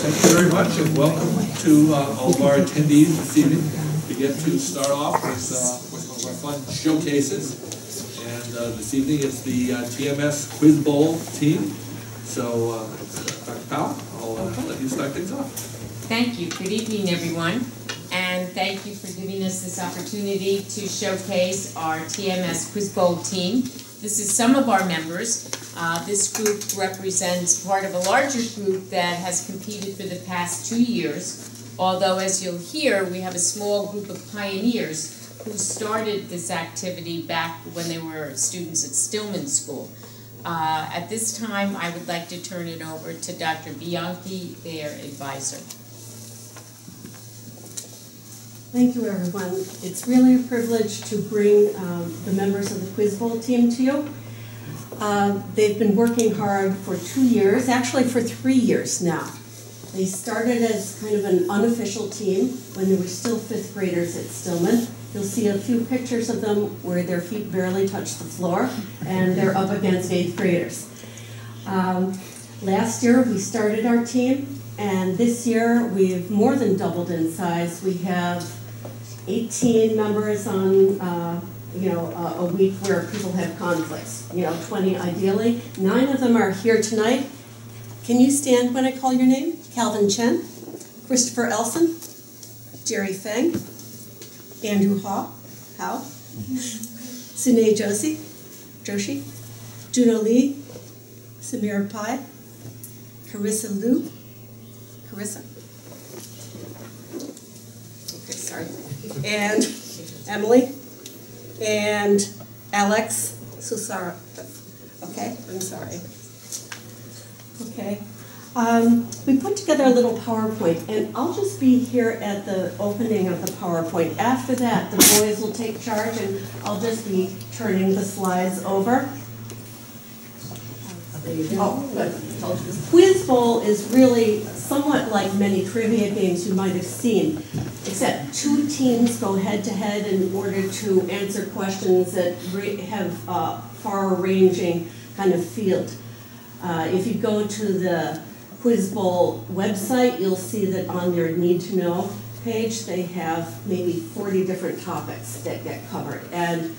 Thank you very much, and welcome to all of our attendees this evening. We get to start off with one of our fun showcases. And this evening it's the TMS Quiz Bowl team. So, Dr. Powell, I'll let you start things off. Thank you. Good evening, everyone. And thank you for giving us this opportunity to showcase our TMS Quiz Bowl team. This is some of our members. This group represents part of a larger group that has competed for the past 2 years. Although, as you'll hear, we have a small group of pioneers who started this activity back when they were students at Stillman School. At this time, I would like to turn it over to Dr. Bianchi, their advisor. Thank you, everyone. It's really a privilege to bring the members of the Quiz Bowl team to you. They've been working hard for 2 years, actually for 3 years now. They started as kind of an unofficial team when they were still 5th graders at Stillman. You'll see a few pictures of them where their feet barely touch the floor, and they're up against 8th graders. Last year we started our team, and this year we've more than doubled in size. We have 18 members on a week where people have conflicts, 20 ideally. 9 of them are here tonight. Can you stand when I call your name? Calvin Chen, Christopher Elson, Jerry Feng, Andrew Hao, Sune Joshi, Juno Lee, Samira Pai, Carissa Liu, and Emily, and Alex Susara. Okay, I'm sorry. Okay. We put together a little PowerPoint, and I'll just be here at the opening of the PowerPoint. After that, the boys will take charge, and I'll just be turning the slides over. Oh, good. Quiz Bowl is really somewhat like many trivia games you might have seen, except 2 teams go head-to-head in order to answer questions that have far-ranging kind of field. If you go to the Quiz Bowl website, you'll see that on their Need to Know page, they have maybe 40 different topics that get covered. And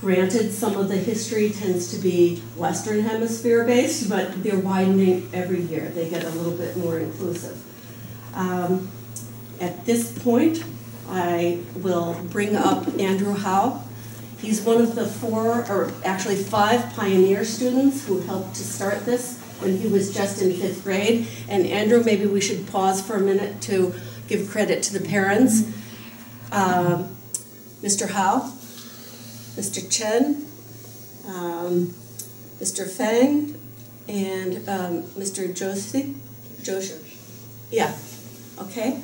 granted, some of the history tends to be Western Hemisphere based, but they're widening every year. They get a little bit more inclusive. At this point, I will bring up Andrew Hao. He's one of the 5 pioneer students who helped to start this when he was just in 5th grade. And Andrew, maybe we should pause for a minute to give credit to the parents. Mr. Hao, Mr. Chen, Mr. Feng, and Mr. Joshi. Yeah, okay.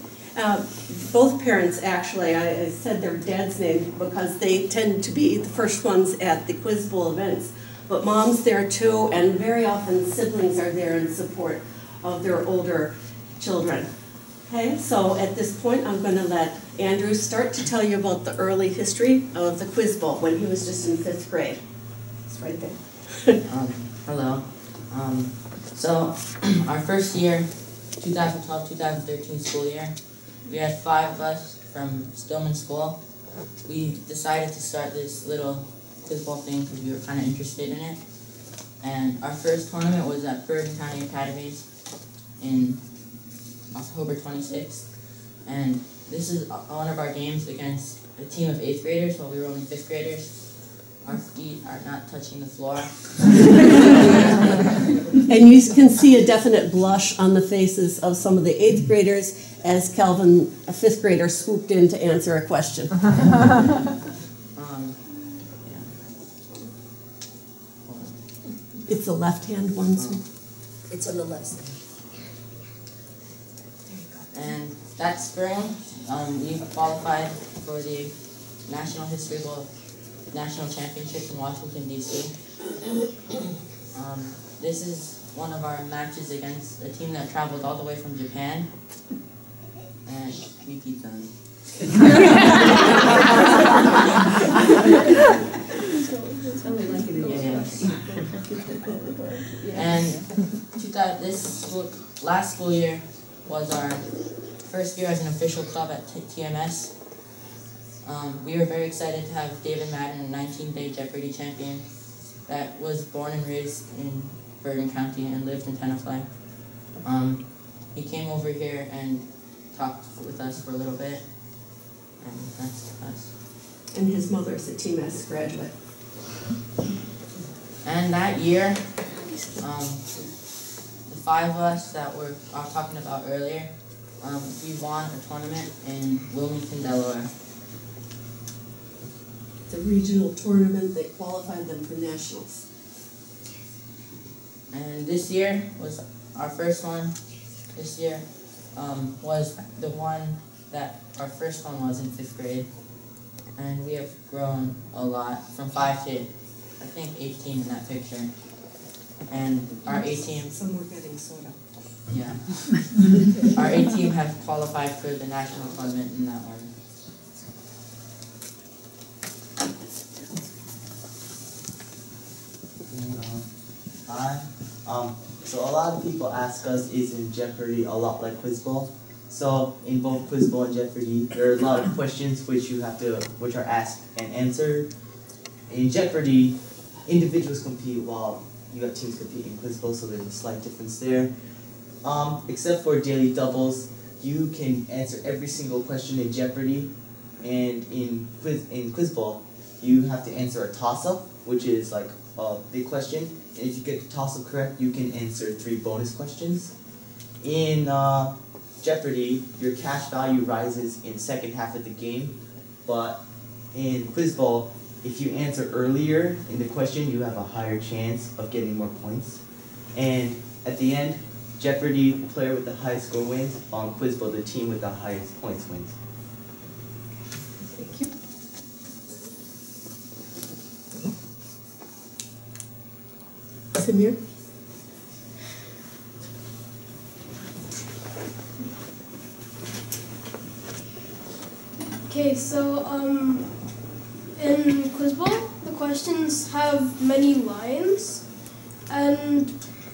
Both parents, actually, I said their dad's name because they tend to be the first ones at the Quiz Bowl events. But mom's there too, and very often siblings are there in support of their older children. Okay, so at this point, I'm going to let Andrew start to tell you about the early history of the Quiz Bowl when he was just in 5th grade. It's right there. Hello. So our first year, 2012-2013 school year, we had 5 of us from Stillman School. We decided to start this little Quiz Bowl thing because we were kind of interested in it. And our first tournament was at Bergen County Academies in October 26th. And this is one of our games against a team of 8th graders while we were only 5th graders. Our feet are not touching the floor. And you can see a definite blush on the faces of some of the 8th graders as Calvin, a 5th grader, swooped in to answer a question. It's the left-hand one, so. It's on the left side. And that spring, we qualified for the National History Bowl National Championships in Washington, D.C. This is one of our matches against a team that traveled all the way from Japan, and we beat them. And this last school year was our first year as an official club at TMS. We were very excited to have David Madden, a 19th-day Jeopardy champion that was born and raised in Bergen County and lived in Tenafly. He came over here and talked with us for a little bit, and that's us. And his mother's a TMS graduate. And that year, the five of us that I was talking about earlier, we won a tournament in Wilmington, Delaware. The regional tournament that qualified them for nationals. And this year was our first one. This year was the one that our first one was in 5th grade. And we have grown a lot, from 5 to, I think, 18 in that picture. And our A team... Some were getting soda. Yeah. Our A team have qualified for the national tournament in that order. Hi. So a lot of people ask us, isn't Jeopardy a lot like Quiz Bowl? So in both Quiz Bowl and Jeopardy, there are a lot of questions which are asked and answered. In Jeopardy, individuals compete while you got teams compete in Quiz Bowl, so there's a slight difference there. Except for daily doubles, you can answer every single question in Jeopardy, and in Quiz Bowl, you have to answer a toss-up, which is like a big question, and if you get the toss-up correct, you can answer 3 bonus questions. In Jeopardy, your cash value rises in second half of the game, but in Quiz Bowl, if you answer earlier in the question, you have a higher chance of getting more points. And at the end, Jeopardy, the player with the highest score wins. On Quiz Bowl, the team with the highest points wins. Thank you. Samir? Okay, so in Quiz Bowl, the questions have many lines, and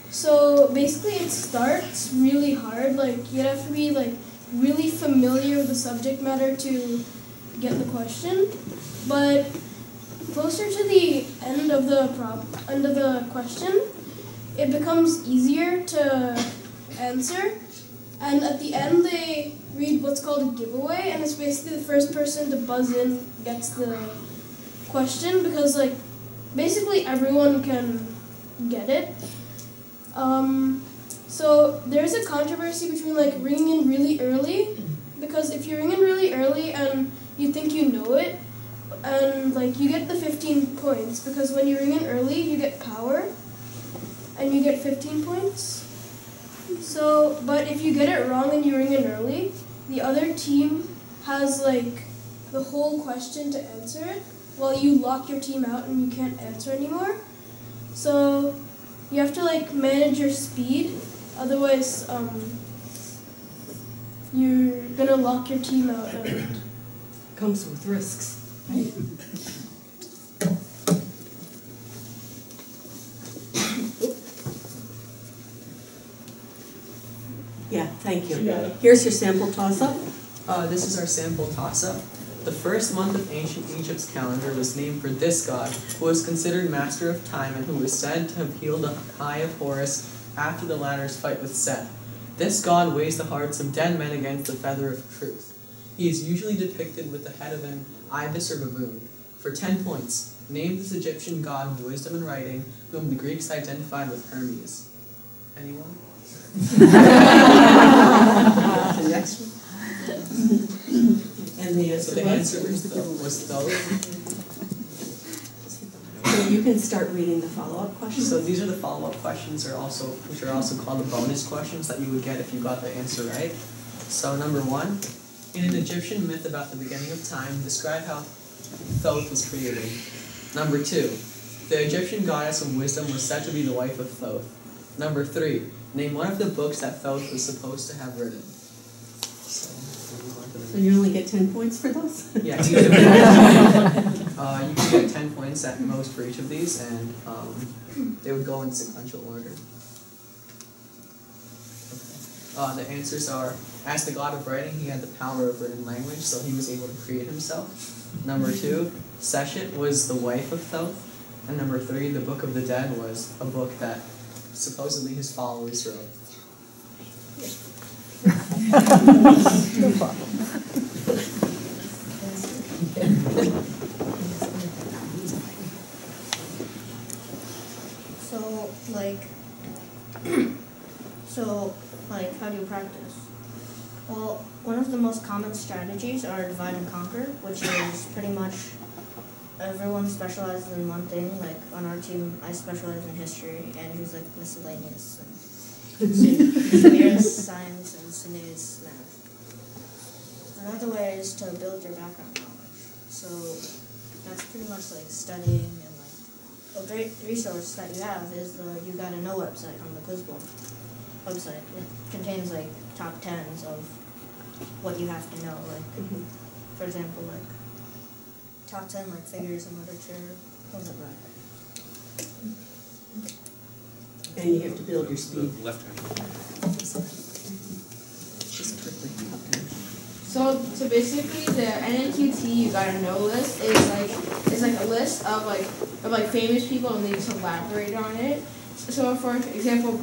so basically it starts really hard. Like you have to be like really familiar with the subject matter to get the question, but closer to the end of the question, it becomes easier to answer. And at the end, they read what's called a giveaway, and it's basically the first person to buzz in gets the question, because like basically everyone can get it. So there's a controversy between like ringing in really early, because if you ring in really early and you think you know it, and like you get the 15 points, because when you ring in early, you get power, and you get 15 points. So, but if you get it wrong and you ring in early, the other team has like the whole question to answer it, while you lock your team out and you can't answer anymore. So you have to like manage your speed, otherwise you're gonna lock your team out. And Comes with risks. Right? Yeah, thank you. Here's your sample toss-up. This is our sample toss-up. The first month of ancient Egypt's calendar was named for this god, who was considered master of time and who was said to have healed the eye of Horus after the latter's fight with Set. This god weighs the hearts of dead men against the feather of truth. He is usually depicted with the head of an ibis or baboon. For 10 points, name this Egyptian god of wisdom and writing, whom the Greeks identified with Hermes. Anyone? The next one. And the So the answer was Thoth. So you can start reading the follow-up questions. So these are the follow-up questions, which are also called the bonus questions that you would get if you got the answer right. So number 1, in an Egyptian myth about the beginning of time, describe how Thoth was created. Number 2, the Egyptian goddess of wisdom was said to be the wife of Thoth. Number 3, name one of the books that Thoth was supposed to have written. So you only get 10 points for those? Yeah, you can get 10 points at most for each of these, and they would go in sequential order. The answers are, as the god of writing, he had the power of written language, so he was able to create himself. Number 2, Seshet was the wife of Thoth. And number 3, the Book of the Dead was a book that supposedly his followers wrote. No problem. how do you practice? Well, one of the most common strategies are divide and conquer, which is pretty much everyone specializes in one thing. Like on our team, I specialize in history, Andrew's like miscellaneous, and Samir's science, and Sinead's math. Another way is to build your background knowledge. So that's pretty much like studying, and like a great resource that you have is the You Gotta Know website on the Quizbowl website. It contains like top 10s of what you have to know. Like, for example, like top 10 like figures in literature, things like that. And you have to build your speed. Left hand. So basically the NNQT You Gotta Know list is like a list of famous people, and they just elaborate on it. So for example,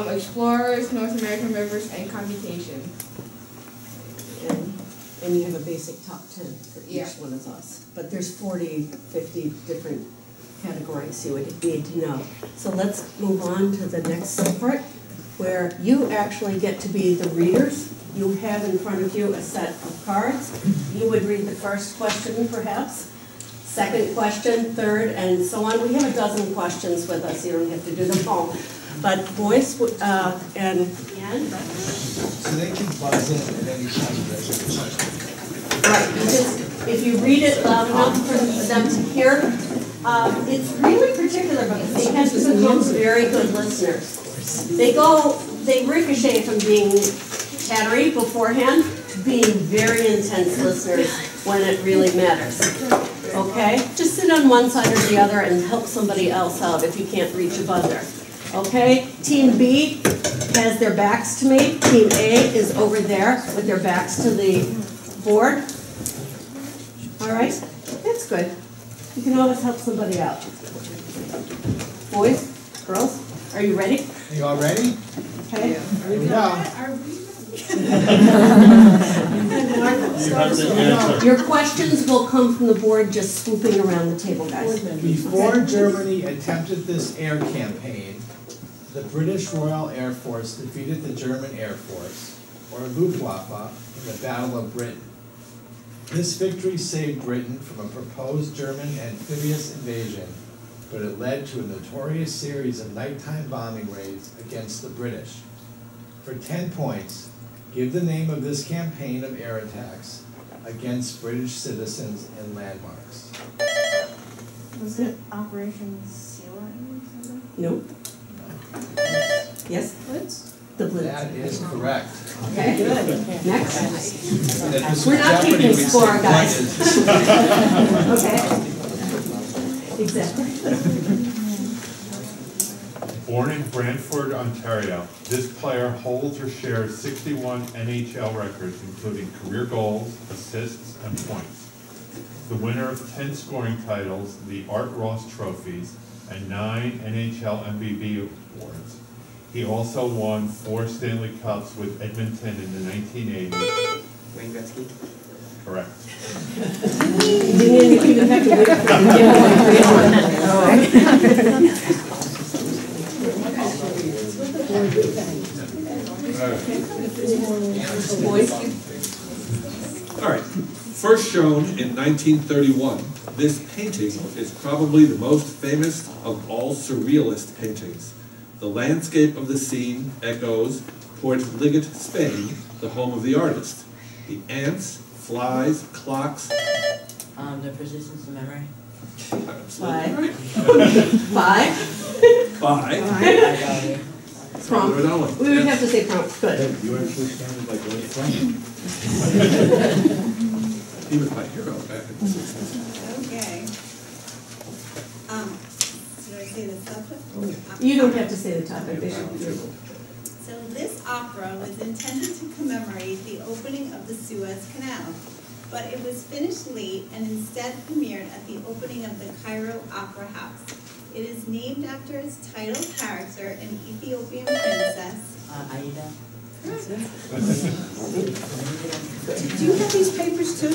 explorers, North American rivers, and computation. And you have a basic top 10 for each one of us. But there's 40, 50 different categories you would need to know. So let's move on to the next part, where you actually get to be the readers. You have in front of you a set of cards. You would read the first question, perhaps, second question, third, and so on. We have a dozen questions with us. You don't have to do them all. But voice and Ann. So they can buzz in at any time there's a question. Right, if you read it loud enough for them to hear, it's really particular because they have to become very good listeners. They ricochet from being chattery beforehand to being very intense listeners when it really matters. Okay? Just sit on one side or the other and help somebody else out if you can't reach a buzzer. Okay? Team B has their backs to me. Team A is over there with their backs to the board. All right? That's good. You can always help somebody out. Boys, girls, are you ready? Are you all ready? Okay. Here we go. Your questions will come from the board, just swooping around the table, guys. Before Germany attempted this air campaign, the British Royal Air Force defeated the German Air Force, or Luftwaffe, in the Battle of Britain. This victory saved Britain from a proposed German amphibious invasion, but it led to a notorious series of nighttime bombing raids against the British. For 10 points, give the name of this campaign of air attacks against British citizens and landmarks. Was it Operation Sea Lion or something? Nope. Yes? Blitz? The Blitz. That is correct. Okay, good. Next. We're We're not keeping score, guys. Okay. Exactly. Born in Brantford, Ontario, this player holds or shares 61 NHL records, including career goals, assists, and points. The winner of 10 scoring titles, the Art Ross trophies, and 9 NHL MVP awards. He also won 4 Stanley Cups with Edmonton in the 1980s. Wayne Gretzky? Correct. Didn't even have to wait for the All right. First shown in 1931, this painting is probably the most famous of all surrealist paintings. The landscape of the scene echoes Port Liget, Spain, the home of the artist. The ants, flies, clocks. The persistence of memory. Absolutely right. 5. 5. Prompt. We would have to say prompt. Good. You actually sounded like Lord Frank. He was my hero back in the 60s. Okay. Should I say the subject? You don't have to say the topic. They should be able. So this opera was intended to commemorate the opening of the Suez Canal, but it was finished late and instead premiered at the opening of the Cairo Opera House. It is named after its title character, an Ethiopian princess. Aida. Hmm. Do you have these papers too?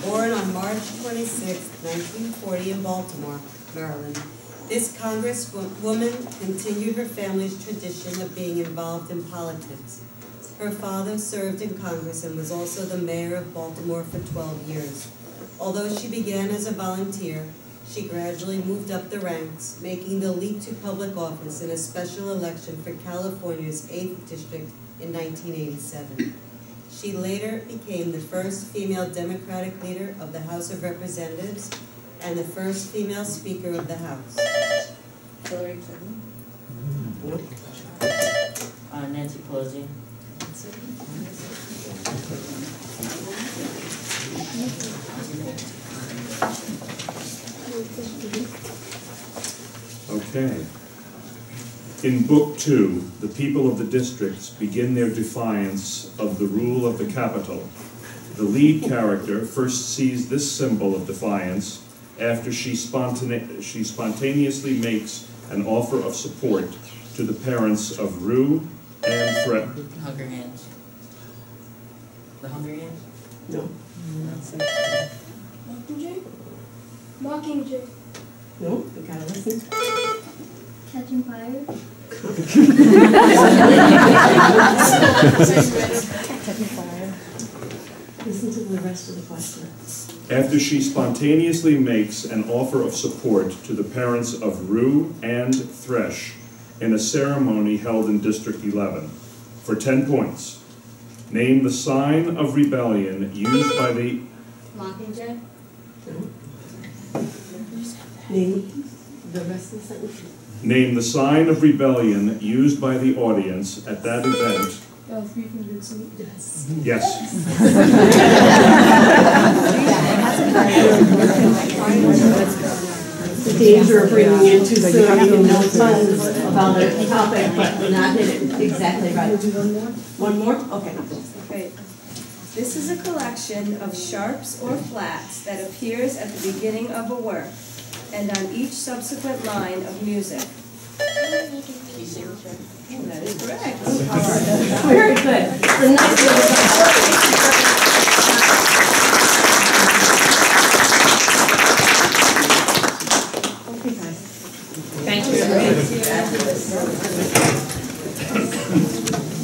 Born on March 26, 1940 in Baltimore, Maryland, this congresswoman continued her family's tradition of being involved in politics. Her father served in Congress and was also the mayor of Baltimore for 12 years. Although she began as a volunteer, she gradually moved up the ranks, making the leap to public office in a special election for California's 8th District in 1987. She later became the first female Democratic leader of the House of Representatives and the first female Speaker of the House. Hillary Clinton. Nancy Pelosi. Okay. In Book 2, the people of the districts begin their defiance of the rule of the capital. The lead character first sees this symbol of defiance after she spontaneously makes an offer of support to the parents of Rue and Fred. Hunger Games. The Hunger Games? No. Mockingjay? Mockingjay. No, you gotta listen. Catching Fire? Catching Fire. Listen to the rest of the question. After she spontaneously makes an offer of support to the parents of Rue and Thresh in a ceremony held in District 11. For 10 points, name the sign of rebellion used by the... Mockingjay? Name the rest of the sentence. Name the sign of rebellion used by the audience at that event. Yes. Yes. The danger of bringing in too soon, you know tons about a topic, but not hit it exactly right. One more? Okay. Okay. This is a collection of sharps or flats that appears at the beginning of a work and on each subsequent line of music. That is correct. Very good. The next one. Okay, guys. Thank you.